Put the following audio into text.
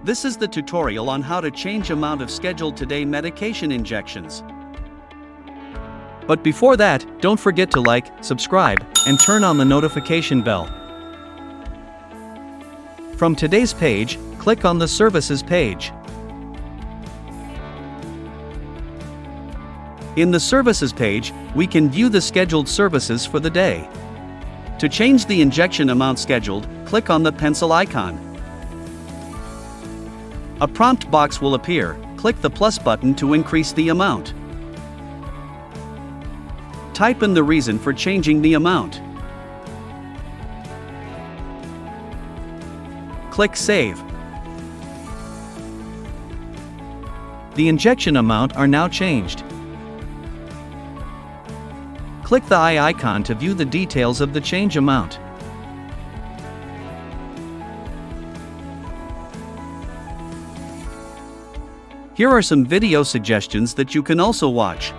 This is the tutorial on how to change amount of scheduled today medication injections. But before that, don't forget to like, subscribe, and turn on the notification bell. From today's page, click on the Services page. In the Services page, we can view the scheduled services for the day. To change the injection amount scheduled, click on the pencil icon. A prompt box will appear. Click the plus button to increase the amount. Type in the reason for changing the amount. Click Save. The injection amount are now changed. Click the eye icon to view the details of the change amount. Here are some video suggestions that you can also watch.